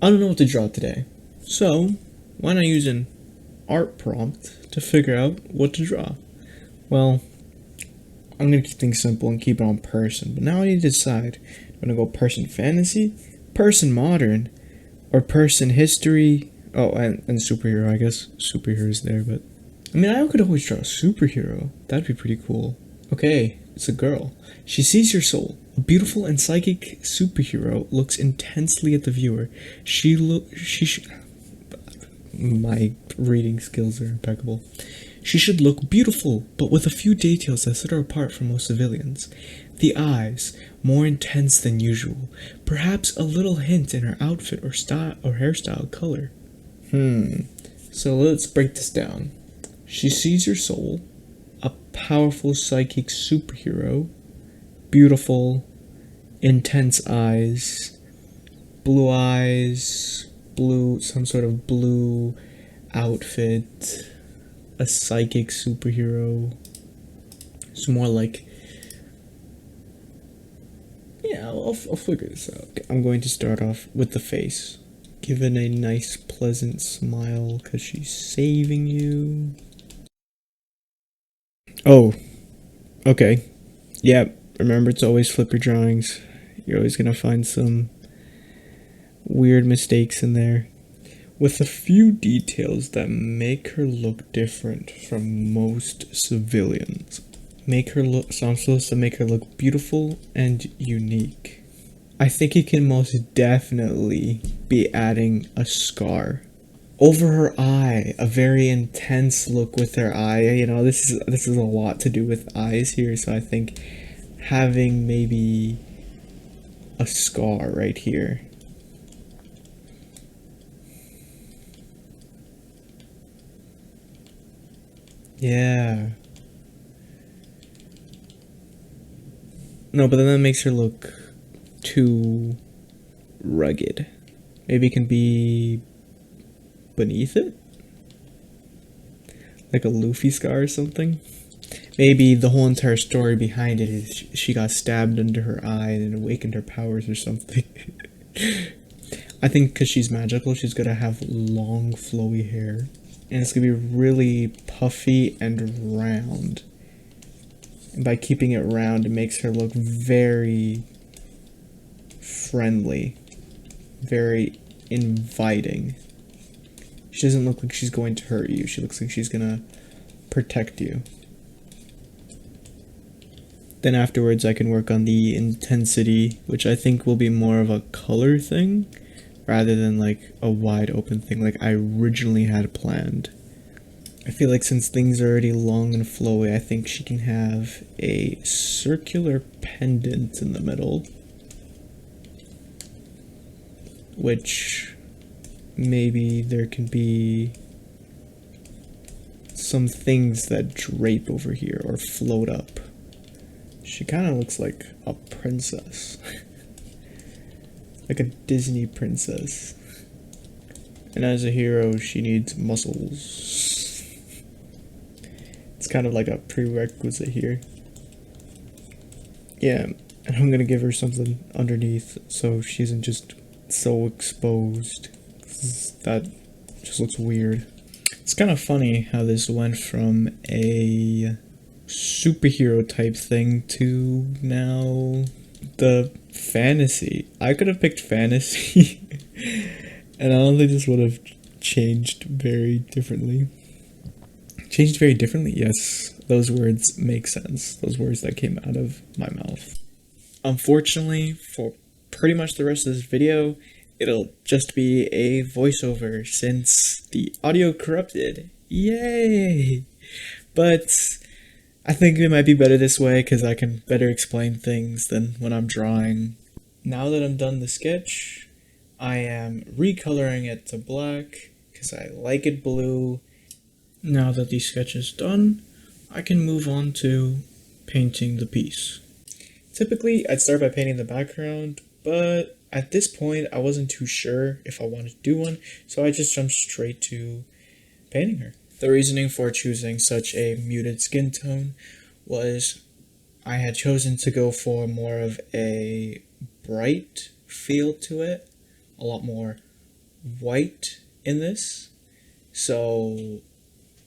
I don't know what to draw today. So, why not use an art prompt to figure out what to draw? Well, I'm gonna keep things simple and keep it on person, but now I need to decide. I'm gonna go person fantasy, person modern, or person history. Oh, and superhero, I guess. Superhero is there, but I mean, I could always draw a superhero. That'd be pretty cool. Okay, it's a girl. She sees your soul. A beautiful and psychic superhero looks intensely at the viewer. My reading skills are impeccable. She should look beautiful, but with a few details that set her apart from most civilians. The eyes, more intense than usual. Perhaps a little hint in her outfit or style or hairstyle color. So let's break this down. She sees your soul, a powerful psychic superhero, beautiful, intense eyes, blue, some sort of blue outfit, a psychic superhero. It's more like, yeah, I'll figure this out. I'm going to start off with the face. Give it a nice, pleasant smile because she's saving you. Oh, okay. Yeah, remember to always flip your drawings. You're always gonna find some weird mistakes in there. With a few details that make her look different from most civilians. So I'm supposed to make her look beautiful and unique. I think you can most definitely be adding a scar over her eye, a very intense look with her eye. You know, this is a lot to do with eyes here, so I think having maybe a scar right here. Yeah. No, but then that makes her look too rugged. Maybe it can be beneath it? Like a Luffy scar or something? Maybe the whole entire story behind it is she got stabbed under her eye and it awakened her powers or something. I think because she's magical, she's gonna have long, flowy hair. And it's gonna be really puffy and round. And by keeping it round, it makes her look very friendly, very inviting. She doesn't look like she's going to hurt you. She looks like she's gonna protect you. Then afterwards I can work on the intensity, which I think will be more of a color thing rather than like a wide open thing like I originally had planned. I feel like since things are already long and flowy, I think she can have a circular pendant in the middle, which maybe there can be some things that drape over here or float up. She kind of looks like a princess. Like a Disney princess. And as a hero, she needs muscles. It's kind of like a prerequisite here. Yeah, and I'm gonna give her something underneath so she isn't just so exposed. That just looks weird. It's kind of funny how this went from a superhero type thing to now the fantasy. I could have picked fantasy and I don't think this would have changed very differently. Changed very differently? Yes, those words make sense. Those words that came out of my mouth. Unfortunately, for pretty much the rest of this video, it'll just be a voiceover since the audio corrupted. Yay! But I think it might be better this way because I can better explain things than when I'm drawing. Now that I'm done the sketch, I am recoloring it to black because I like it blue. Now that the sketch is done, I can move on to painting the piece. Typically, I'd start by painting the background, but at this point, I wasn't too sure if I wanted to do one, so I just jumped straight to painting her. The reasoning for choosing such a muted skin tone was I had chosen to go for more of a bright feel to it, a lot more white in this, so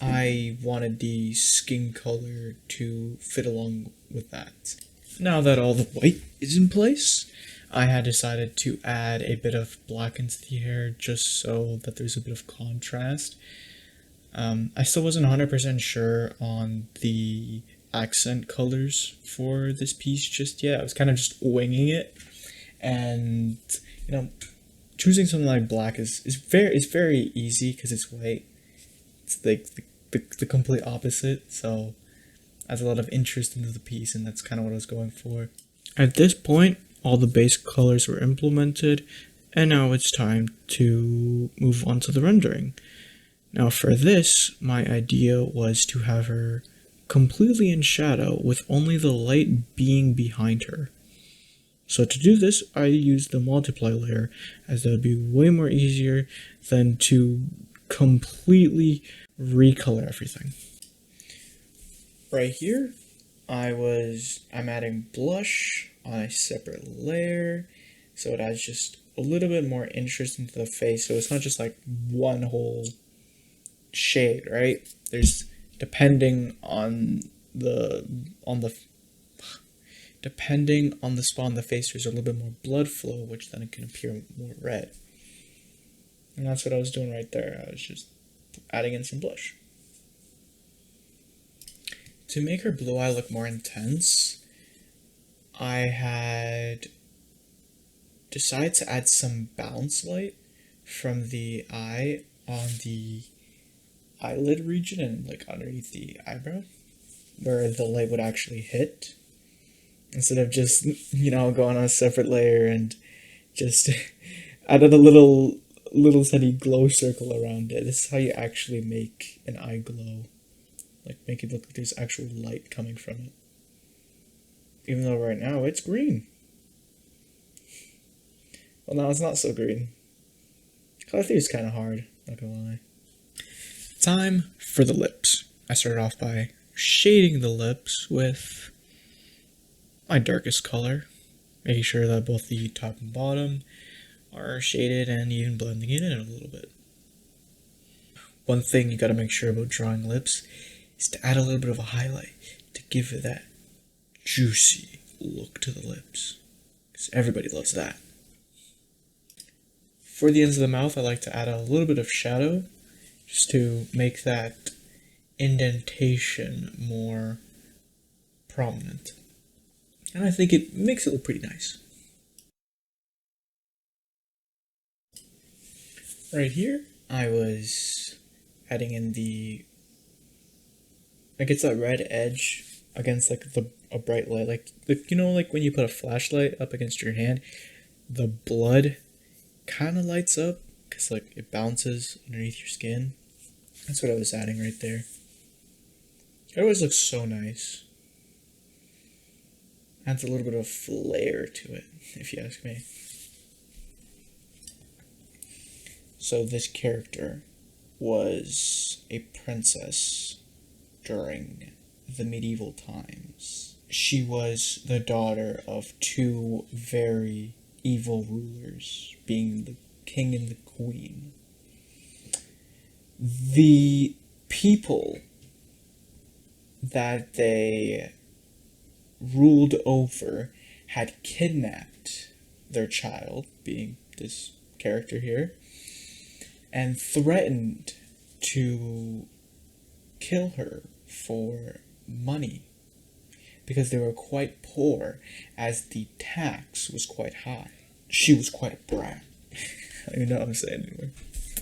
I wanted the skin color to fit along with that. Now that all the white is in place, I had decided to add a bit of black into the hair just so that there's a bit of contrast. I still wasn't 100% sure on the accent colors for this piece just yet. I was kind of just winging it, and you know, choosing something like black is very easy because it's white. It's like the complete opposite, so adds a lot of interest into the piece, and that's kind of what I was going for. At this point, all the base colors were implemented, and now it's time to move on to the rendering. Now for this, my idea was to have her completely in shadow with only the light being behind her. So to do this, I used the multiply layer, as that would be way more easier than to completely recolor everything. Right here, I'm adding blush on a separate layer, so it adds just a little bit more interest into the face, so it's not just like one whole shade, right? There's depending on the spot on the face, there's a little bit more blood flow, which then it can appear more red. And that's what I was doing right there. I was just adding in some blush. To make her blue eye look more intense, I had decided to add some bounce light from the eye on the eyelid region and like underneath the eyebrow, where the light would actually hit, instead of just, going on a separate layer and just added a little tiny glow circle around it. This is how you actually make an eye glow. Like, make it look like there's actual light coming from it. Even though right now it's green. Well, now it's not so green. Color theory is kind of hard, not gonna lie. Time for the lips. I started off by shading the lips with my darkest color, making sure that both the top and bottom are shaded and even blending it in a little bit. One thing you gotta make sure about drawing lips is to add a little bit of a highlight to give it that juicy look to the lips, because everybody loves that. For the ends of the mouth, I like to add a little bit of shadow just to make that indentation more prominent. And I think it makes it look pretty nice. Right here, I was adding in it's that red edge against like a bright light, like when you put a flashlight up against your hand, the blood kind of lights up because like it bounces underneath your skin. That's what I was adding right there. It always looks so nice. Adds a little bit of flair to it, if you ask me. So this character was a princess during the medieval times. She was the daughter of two very evil rulers, being the king and the queen. The people that they ruled over had kidnapped their child, being this character here, and threatened to kill her for money because they were quite poor, as the tax was quite high. She was quite a brat. I don't even know what I'm saying anymore.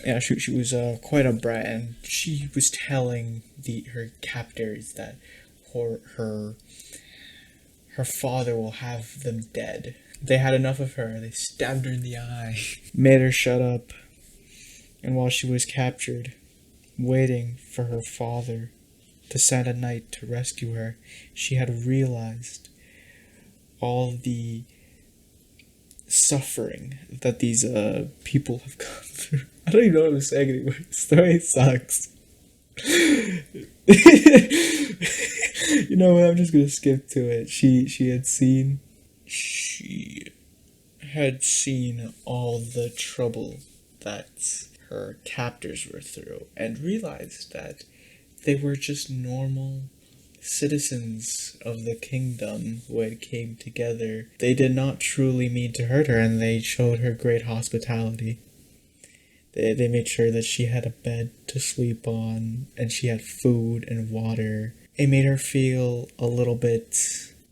Yeah, she was quite a brat, and she was telling her captors that her father will have them dead. They had enough of her. They stabbed her in the eye, made her shut up, and while she was captured, waiting for her father to send a knight to rescue her, she had realized all the suffering that these people have gone through. I don't even know what I'm saying anymore. The story sucks. You know what? I'm just gonna skip to it. She had seen all the trouble that her captors were through and realized that they were just normal citizens of the kingdom who had came together. They did not truly mean to hurt her, and they showed her great hospitality. They made sure that she had a bed to sleep on, and she had food and water. It made her feel a little bit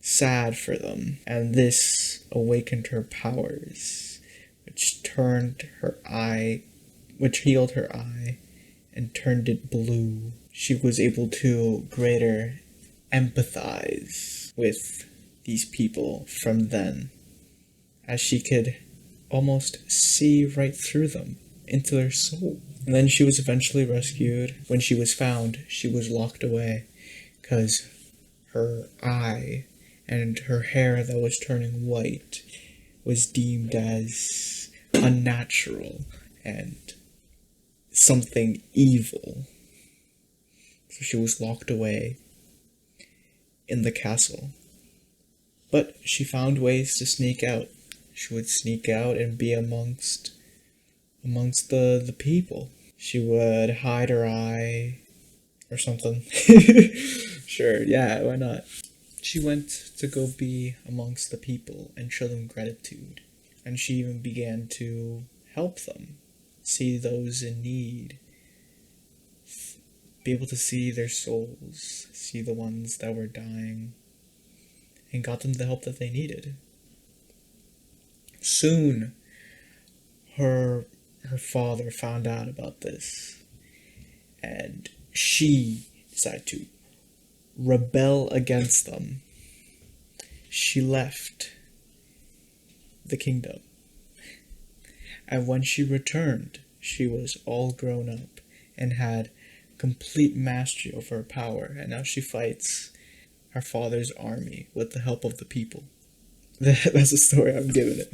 sad for them, and this awakened her powers, which healed her eye and turned it blue. She was able to greater empathize with these people from then, as she could almost see right through them, into their soul. And then she was eventually rescued. When she was found, she was locked away, because her eye and her hair that was turning white was deemed as unnatural and something evil. So she was locked away in the castle. But she found ways to sneak out. She would sneak out and be amongst the people. She would hide her eye or something. Sure, yeah, why not? She went to go be amongst the people and show them gratitude. And she even began to help them, see those in need, be able to see their souls, see the ones that were dying, and got them the help that they needed. Soon, her father found out about this, and she decided to rebel against them. She left the kingdom, and when she returned, she was all grown up and had complete mastery over her power, and now she fights her father's army with the help of the people. That's the story I'm giving it.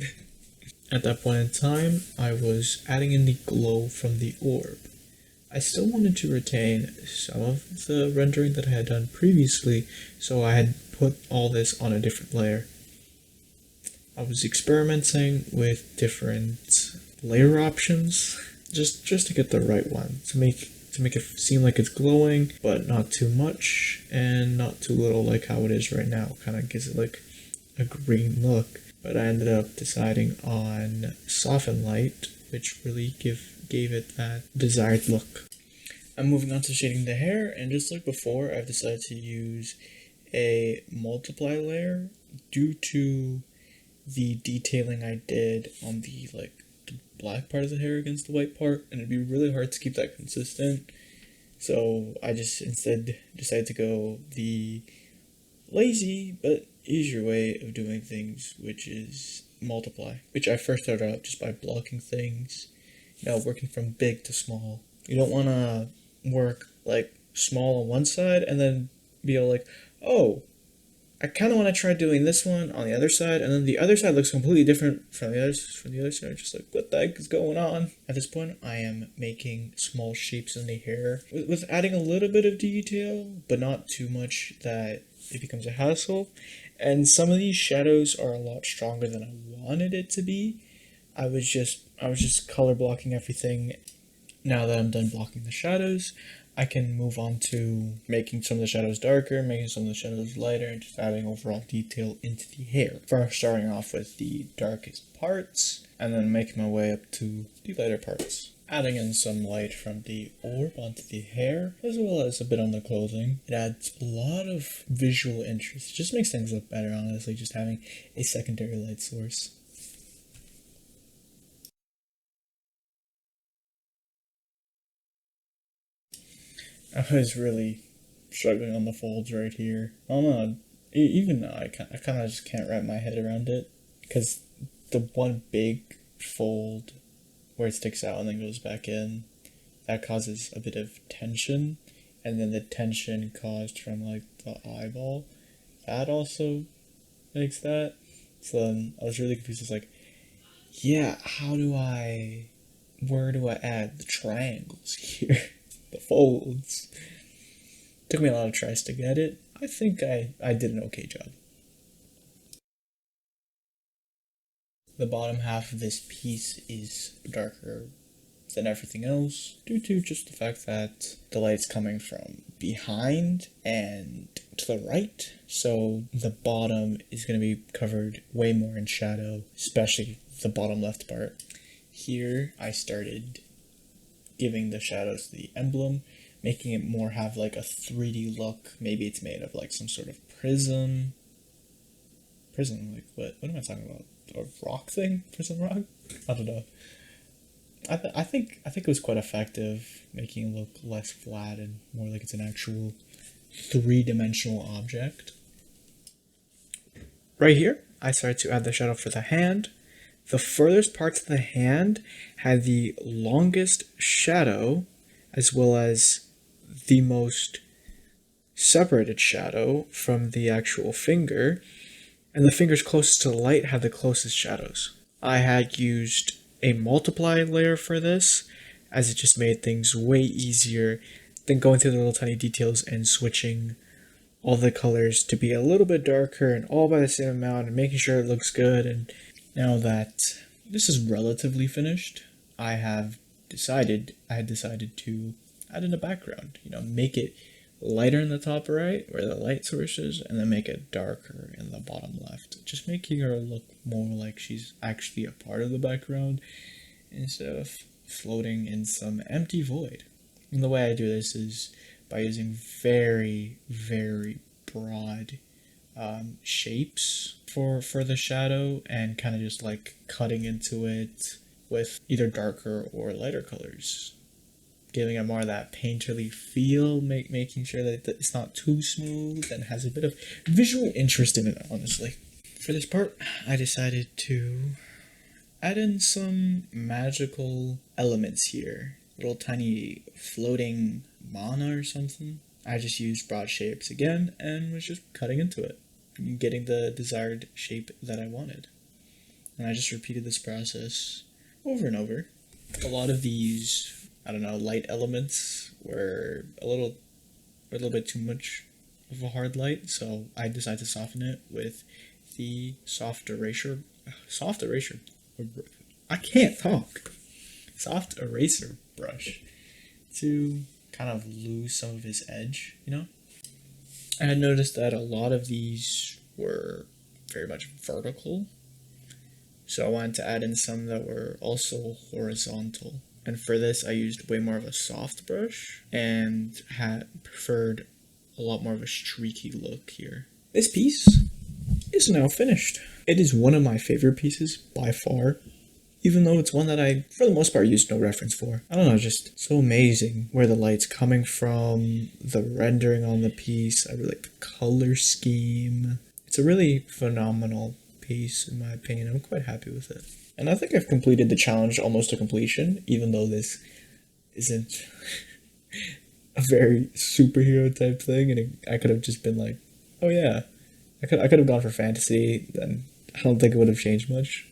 At that point in time, I was adding in the glow from the orb. I still wanted to retain some of the rendering that I had done previously, so I had put all this on a different layer. I was experimenting with different layer options, just to get the right one, to make it seem like it's glowing, but not too much and not too little like how it is right now. Kind of gives it like a green look. But I ended up deciding on soften light, which really gave it that desired look. I'm moving on to shading the hair, and just like before, I've decided to use a multiply layer due to the detailing I did on the black part of the hair against the white part, and it'd be really hard to keep that consistent. So I just instead decided to go the lazy but easier way of doing things, which is multiply, which I first started out just by blocking things, working from big to small. You don't want to work like small on one side and then be all like, oh, I kind of want to try doing this one on the other side, and then the other side looks completely different from the other side. Just like, what the heck is going on? At this point, I am making small shapes in the hair with adding a little bit of detail, but not too much that it becomes a hassle. And some of these shadows are a lot stronger than I wanted it to be. I was just color blocking everything. Now that I'm done blocking the shadows, I can move on to making some of the shadows darker, making some of the shadows lighter, and just adding overall detail into the hair. First starting off with the darkest parts, and then making my way up to the lighter parts. Adding in some light from the orb onto the hair, as well as a bit on the clothing. It adds a lot of visual interest. It just makes things look better, honestly, just having a secondary light source. I was really struggling on the folds right here. I don't know, even now I kind of just can't wrap my head around it, because the one big fold where it sticks out and then goes back in, that causes a bit of tension, and then the tension caused from like the eyeball, that also makes that. So then I was really confused. It's like, yeah, where do I add the triangles here? The folds. Took me a lot of tries to get it. I think I did an okay job. The bottom half of this piece is darker than everything else due to just the fact that the light's coming from behind and to the right. So the bottom is going to be covered way more in shadow, especially the bottom left part. Here I started giving the shadows the emblem, making it more have like a 3D look. Maybe it's made of like some sort of prism, like what am I talking about? A rock thing? Prism rock? I don't know. I think it was quite effective, making it look less flat and more like it's an actual three-dimensional object. Right here, I started to add the shadow for the hand. The furthest parts of the hand had the longest shadow, as well as the most separated shadow from the actual finger, and the fingers closest to the light had the closest shadows. I had used a multiply layer for this, as it just made things way easier than going through the little tiny details and switching all the colors to be a little bit darker and all by the same amount and making sure it looks good. And now that this is relatively finished, I had decided to add in a background, make it lighter in the top right where the light source is, and then make it darker in the bottom left, just making her look more like she's actually a part of the background instead of floating in some empty void. And the way I do this is by using very, very broad shapes for the shadow, and kind of just like cutting into it with either darker or lighter colors, giving it more of that painterly feel, making sure that it's not too smooth and has a bit of visual interest in it, honestly. For this part, I decided to add in some magical elements here. Little tiny floating mana or something. I just used broad shapes again and was just cutting into it, getting the desired shape that I wanted. And I just repeated this process over and over. A lot of these, light elements were a little bit too much of a hard light, so I decided to soften it with the soft eraser brush to kind of lose some of its edge, I had noticed that a lot of these were very much vertical, so I wanted to add in some that were also horizontal. And for this, I used way more of a soft brush and had preferred a lot more of a streaky look here. This piece is now finished. It is one of my favorite pieces by far, even though it's one that I, for the most part, used no reference for. I don't know, just so amazing where the light's coming from, the rendering on the piece. I really like the color scheme. It's a really phenomenal piece, in my opinion. I'm quite happy with it. And I think I've completed the challenge almost to completion, even though this isn't a very superhero type thing, and I could have just been like, oh yeah, I could have gone for fantasy, then I don't think it would have changed much.